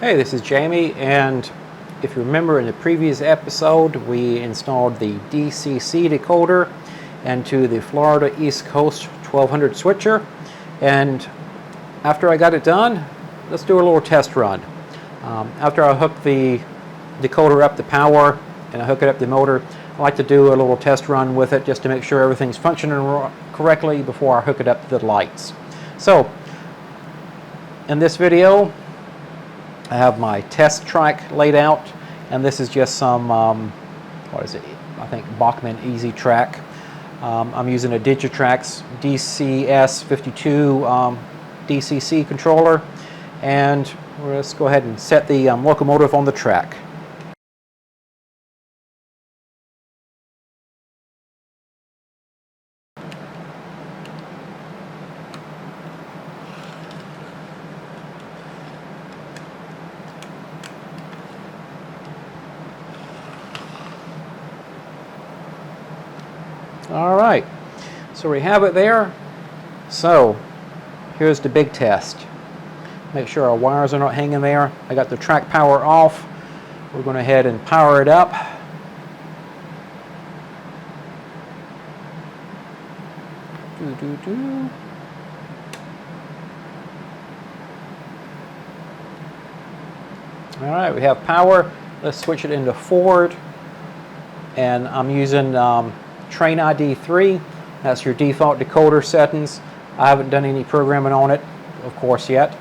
Hey, this is Jamie, and if you remember in the previous episode we installed the DCC decoder into the Florida East Coast 1200 switcher, and after I got it done, let's do a little test run. After I hook the decoder up to power and I hook it up to the motor, I like to do a little test run with it just to make sure everything's functioning correctly before I hook it up to the lights. So in this video I have my test track laid out, and this is just some, what is it? I think Bachmann EZ Track. I'm using a Digitrax DCS52 DCC controller, and let's go ahead and set the locomotive on the track. All right, so we have it there. So here's the big test. Make sure our wires are not hanging there. I got the track power off. We're going to head and power it up. All right, we have power. Let's switch it into forward, and I'm using Train ID 3, that's your default decoder settings. I haven't done any programming on it, of course, yet.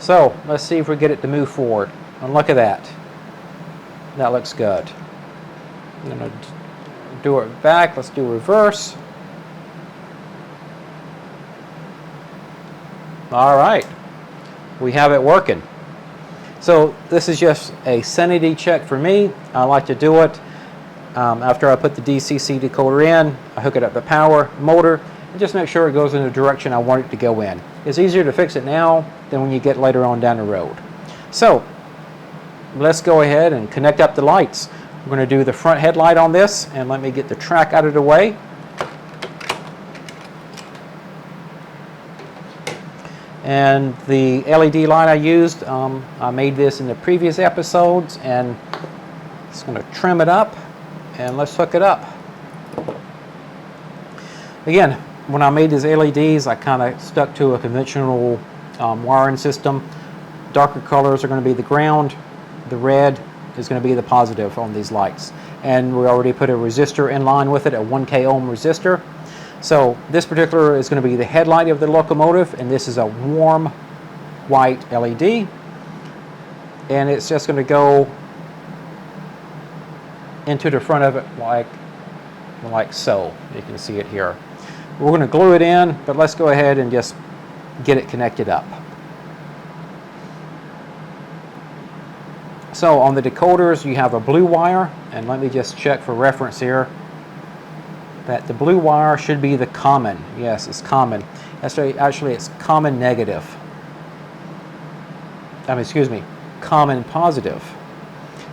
So let's see if we get it to move forward. And look at that. That looks good. I'm going to do it back. Let's do reverse. All right, we have it working. So this is just a sanity check for me. I like to do it. After I put the DCC decoder in, I hook it up to power, motor, and just make sure it goes in the direction I want it to go in. It's easier to fix it now than when you get later on down the road. So let's go ahead and connect up the lights. We're going to do the front headlight on this, and let me get the track out of the way. And the LED light I used, I made this in the previous episodes, and it's going to trim it up. And let's hook it up. Again, when I made these LEDs, I kind of stuck to a conventional wiring system. Darker colors are going to be the ground. The red is going to be the positive on these lights. And we already put a resistor in line with it, a 1K ohm resistor. So this particular is going to be the headlight of the locomotive, and this is a warm white LED. And it's just going to go into the front of it like so. You can see it here. We're going to glue it in, but let's go ahead and just get it connected up. So on the decoders you have a blue wire, and let me just check for reference here that the blue wire should be the common. Yes, it's common. Actually it's common negative. Excuse me, common positive.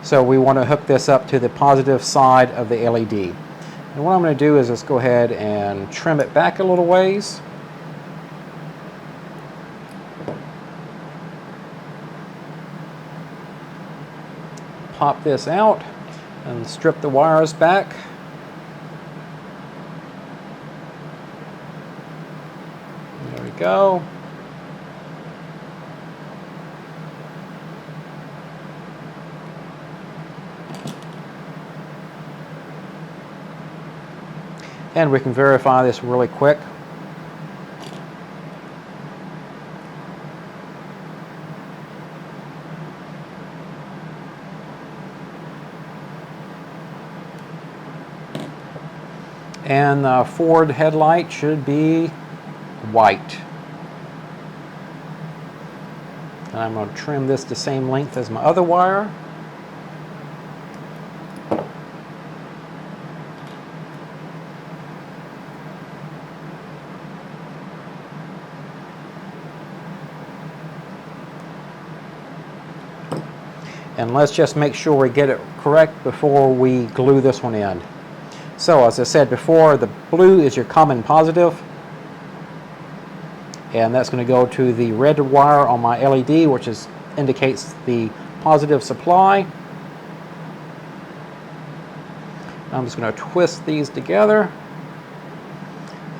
So we want to hook this up to the positive side of the LED. And what I'm going to do is just go ahead and trim it back a little ways. Pop this out and strip the wires back. There we go. And we can verify this really quick. And the forward headlight should be white. And I'm going to trim this the same length as my other wire. And let's just make sure we get it correct before we glue this one in. So as I said before, the blue is your common positive, and that's going to go to the red wire on my LED, which is indicates the positive supply. I'm just going to twist these together,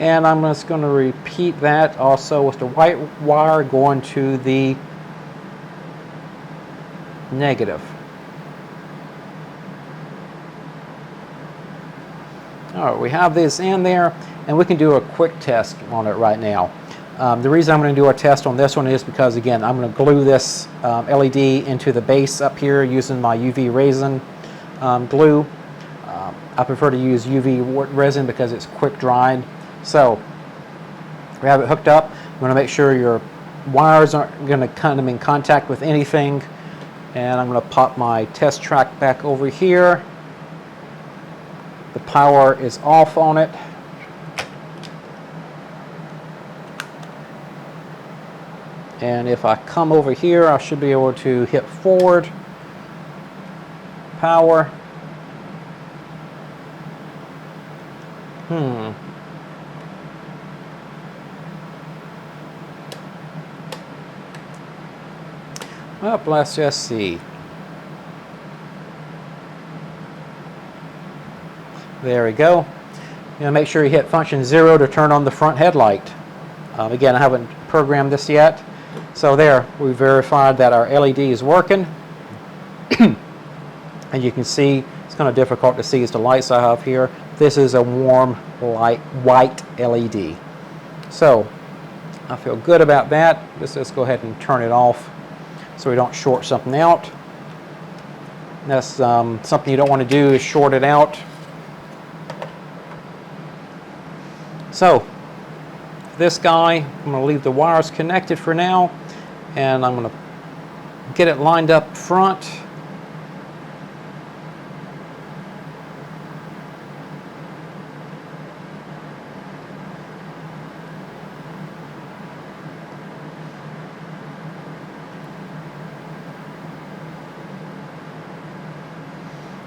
and I'm just going to repeat that also with the white wire going to the negative. All right, we have this in there, and we can do a quick test on it right now. The reason I'm going to do a test on this one is because, again, I'm going to glue this LED into the base up here using my UV resin glue. I prefer to use UV resin because it's quick drying. So we have it hooked up. I'm going to make sure your wires aren't going to come in contact with anything. And I'm going to pop my test track back over here. The power is off on it. And if I come over here, I should be able to hit forward, power. Well, let's just see. There we go. Make sure you hit function 0 to turn on the front headlight. Again, I haven't programmed this yet. So there, we verified that our LED is working. And you can see, it's kind of difficult to see as the lights I have here. This is a warm light, white LED. So I feel good about that. Let's go ahead and turn it off so we don't short something out. That's something you don't want to do is short it out. So this guy, I'm going to leave the wires connected for now, and I'm going to get it lined up front.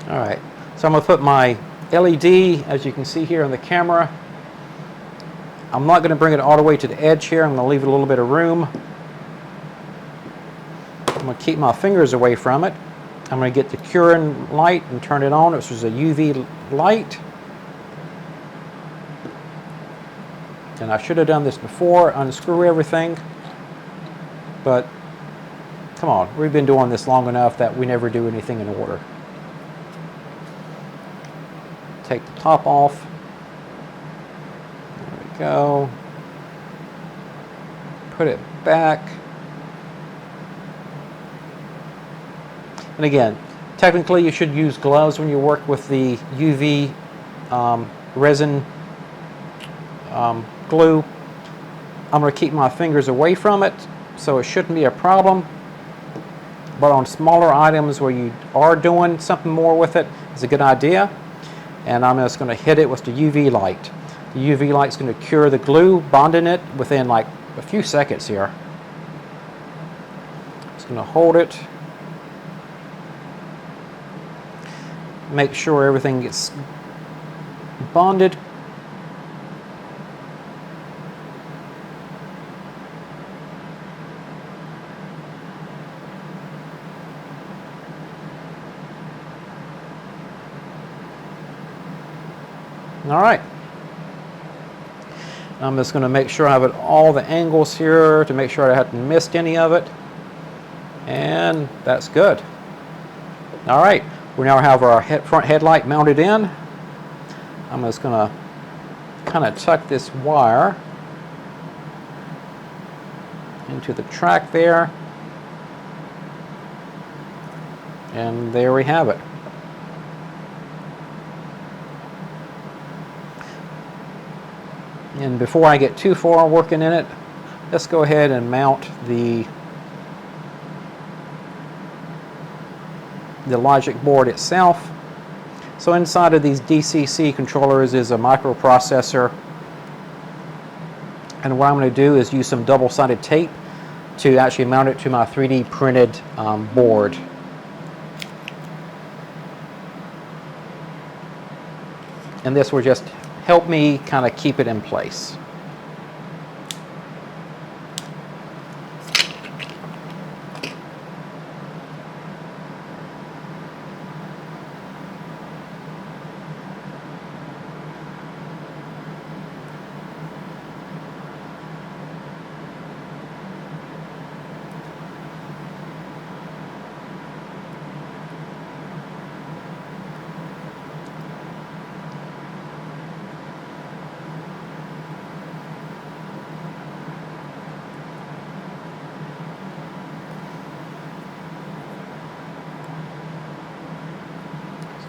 All right, so I'm going to put my LED, as you can see here on the camera. I'm not going to bring it all the way to the edge here. I'm going to leave it a little bit of room. I'm going to keep my fingers away from it. I'm going to get the curing light and turn it on. This is a UV light. And I should have done this before, unscrew everything. But come on, we've been doing this long enough that we never do anything in order. Take the top off. There we go. Put it back. And again, technically you should use gloves when you work with the UV resin glue. I'm going to keep my fingers away from it, so it shouldn't be a problem. But on smaller items where you are doing something more with it, it's a good idea. And I'm just going to hit it with the UV light. The UV light's going to cure the glue, bonding it within like a few seconds here. Just going to hold it. Make sure everything gets bonded. All right. I'm just going to make sure I have it all the angles here to make sure I haven't missed any of it. And that's good. All right. We now have our front headlight mounted in. I'm just going to kind of tuck this wire into the track there. And there we have it. And before I get too far working in it, let's go ahead and mount the logic board itself. So inside of these DCC controllers is a microprocessor. And what I'm going to do is use some double-sided tape to actually mount it to my 3D printed board. And this will just help me kind of keep it in place.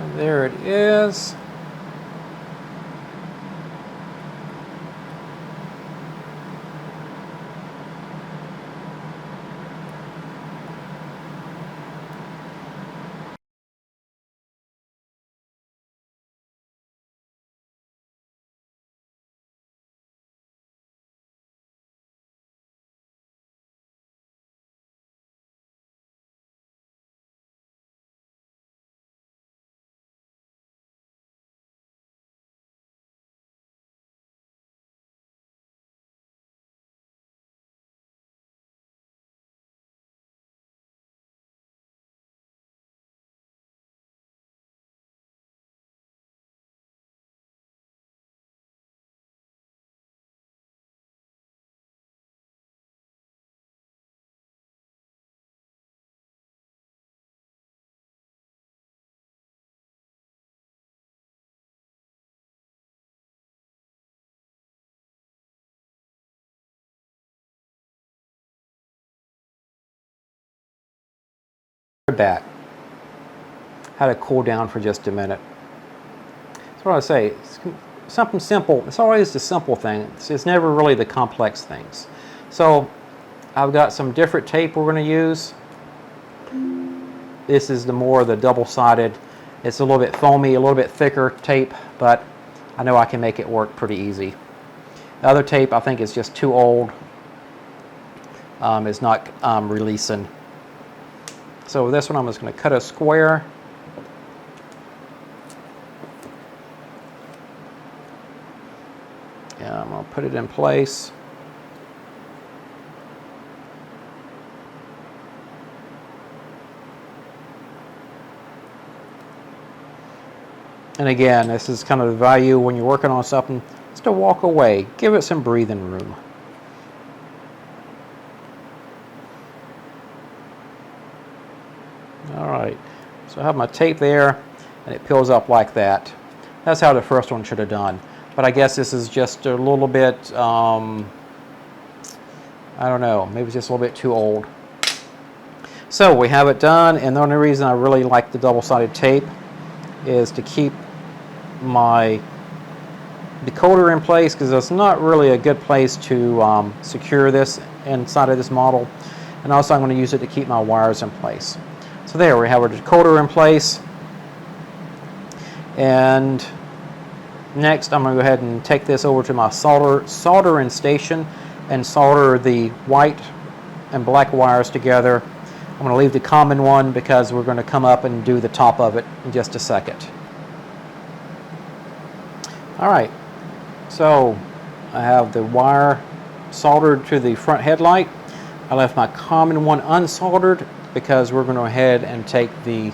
And there it is. Back. How to cool down for just a minute. That's what I say. It's something simple. It's always the simple thing. It's never really the complex things. So I've got some different tape we're going to use. This is the double-sided. It's a little bit foamy, a little bit thicker tape, but I know I can make it work pretty easy. The other tape I think is just too old. It's not releasing. So with this one, I'm just going to cut a square. And I'm going to put it in place. And again, this is kind of the value when you're working on something, is to walk away. Give it some breathing room. Alright, so I have my tape there, and it peels up like that. That's how the first one should have done. But I guess this is just a little bit, I don't know, maybe it's just a little bit too old. So we have it done, and the only reason I really like the double-sided tape is to keep my decoder in place, because it's not really a good place to secure this inside of this model. And also I'm going to use it to keep my wires in place. So there we have our decoder in place. And next I'm going to go ahead and take this over to my soldering station and solder the white and black wires together. I'm going to leave the common one because we're going to come up and do the top of it in just a second. Alright, so I have the wire soldered to the front headlight. I left my common one unsoldered because we're going to go ahead and take the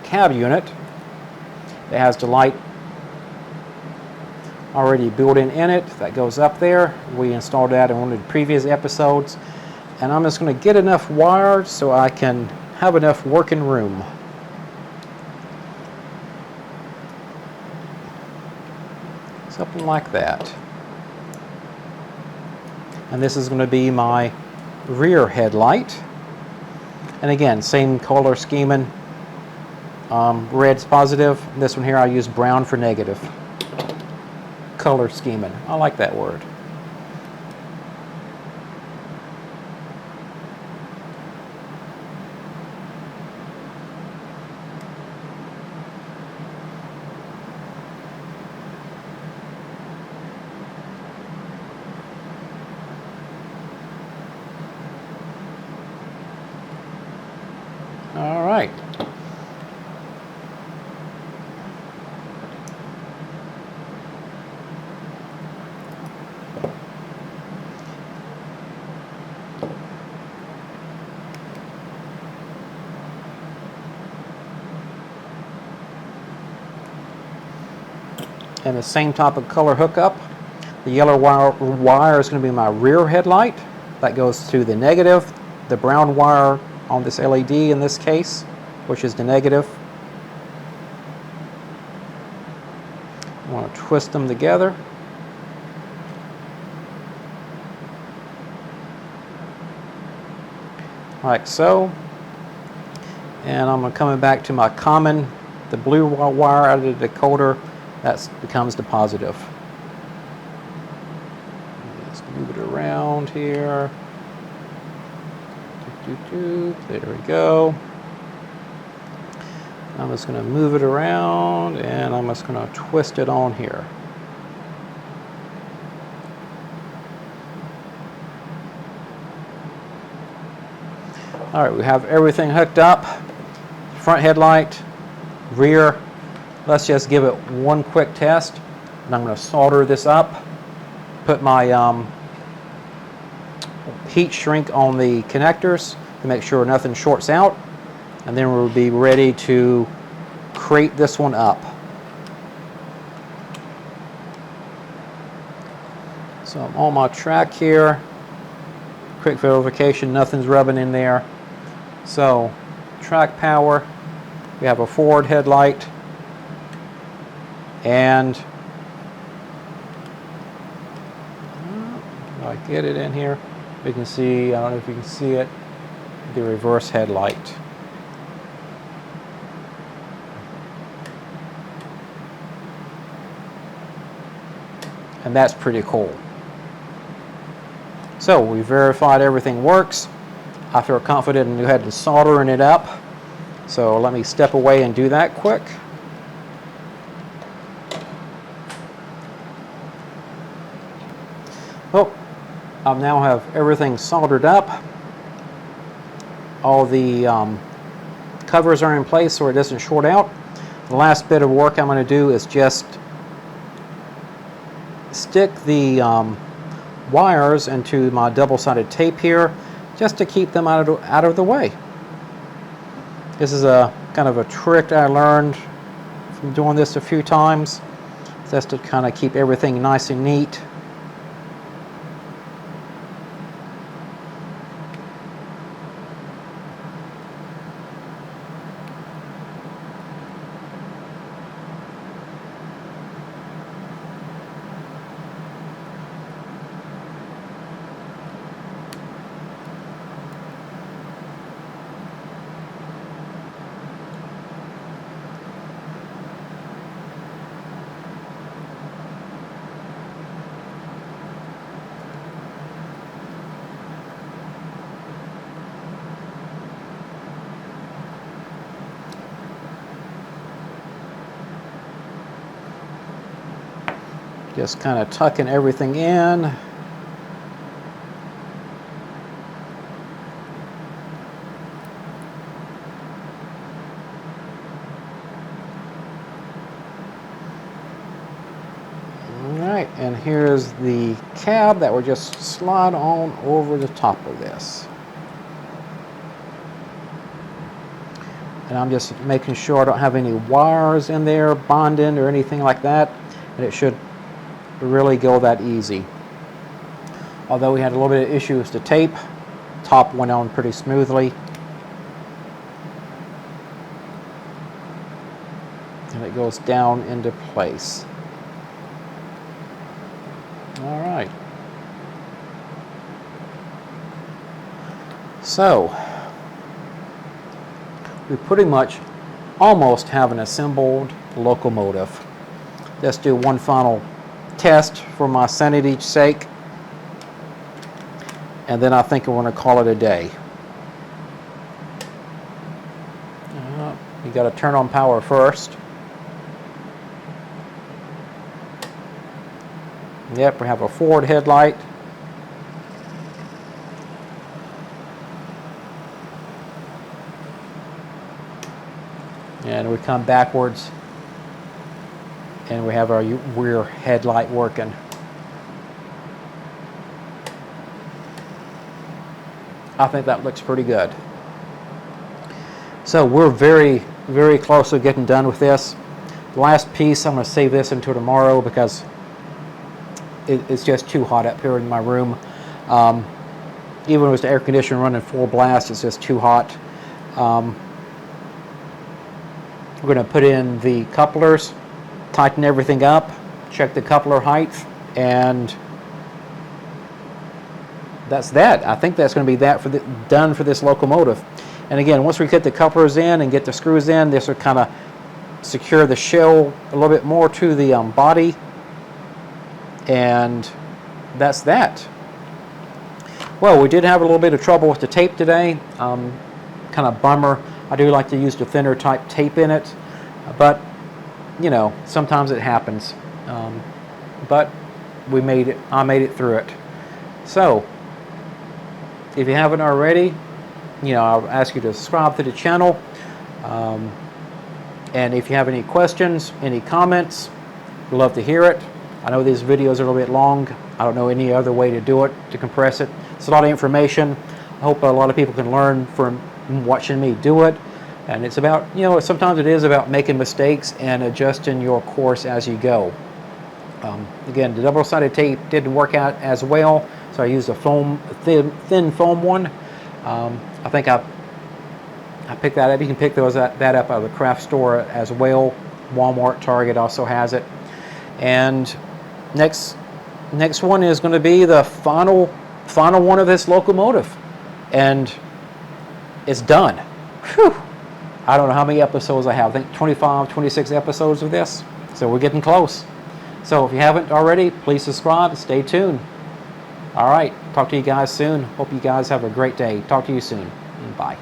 cab unit that has the light already built in it. That goes up there. We installed that in one of the previous episodes. And I'm just going to get enough wire so I can have enough working room. Something like that. And this is going to be my rear headlight. And again, same color scheming. Red's positive. This one here I use brown for negative. Color scheming. I like that word. All right. And the same type of color hookup. The yellow wire is going to be my rear headlight. That goes to the negative. The brown wire on this LED in this case, which is the negative. I want to twist them together. Like so. And I'm coming back to my common the blue wire out of the decoder, that becomes the positive. Let's move it around here. There we go. I'm just going to move it around, and I'm just going to twist it on here. All right, we have everything hooked up. Front headlight, rear. Let's just give it one quick test. And I'm going to solder this up. Put my heat shrink on the connectors to make sure nothing shorts out. And then we'll be ready to crate this one up. So I'm on my track here. Quick verification, nothing's rubbing in there. So, track power, we have a forward headlight, and I get it in here. We can see, I don't know if you can see it, the reverse headlight. And that's pretty cool. So we verified everything works. I feel confident in go ahead and soldering it up. So let me step away and do that quick. Oh, I now have everything soldered up. All the covers are in place so it doesn't short out. The last bit of work I'm going to do is just stick the wires into my double-sided tape here, just to keep them out of the way. This is a kind of a trick I learned from doing this a few times, just to kind of keep everything nice and neat. Just kind of tucking everything in. Alright, and here's the cab that will just slide on over the top of this. And I'm just making sure I don't have any wires in there bonding or anything like that, and it should really go that easy. Although we had a little bit of issues with the tape, top went on pretty smoothly. And it goes down into place. All right. So, we pretty much almost have an assembled locomotive. Let's do one final test for my sanity's sake, and then I think I want to call it a day. You got to turn on power first. Yep, we have a forward headlight. And we come backwards, and we have our rear headlight working. I think that looks pretty good. So we're very, very close to getting done with this. The last piece, I'm going to save this until tomorrow because it's just too hot up here in my room. Even with the air conditioner running full blast, it's just too hot. We're going to put in the couplers, tighten everything up, check the coupler height, and that's that. I think that's going to be that for done for this locomotive. And again, once we get the couplers in and get the screws in, this will kind of secure the shell a little bit more to the body, and that's that. Well, we did have a little bit of trouble with the tape today. Kind of bummer. I do like to use the thinner type tape in it, but you know, sometimes it happens. But we made it. I made it through it. So, if you haven't already, you know, I'll ask you to subscribe to the channel. And if you have any questions, any comments, we'd love to hear it. I know these videos are a little bit long. I don't know any other way to do it, to compress it. It's a lot of information. I hope a lot of people can learn from watching me do it. And it's about, you know, sometimes it is about making mistakes and adjusting your course as you go. Again, the double-sided tape didn't work out as well, so I used a thin foam one. I think I picked that up. You can pick that up out of the craft store as well. Walmart, Target also has it. And next one is going to be the final one of this locomotive, and it's done. Whew. I don't know how many episodes I have. I think 25, 26 episodes of this. So we're getting close. So if you haven't already, please subscribe. Stay tuned. All right. Talk to you guys soon. Hope you guys have a great day. Talk to you soon. Bye.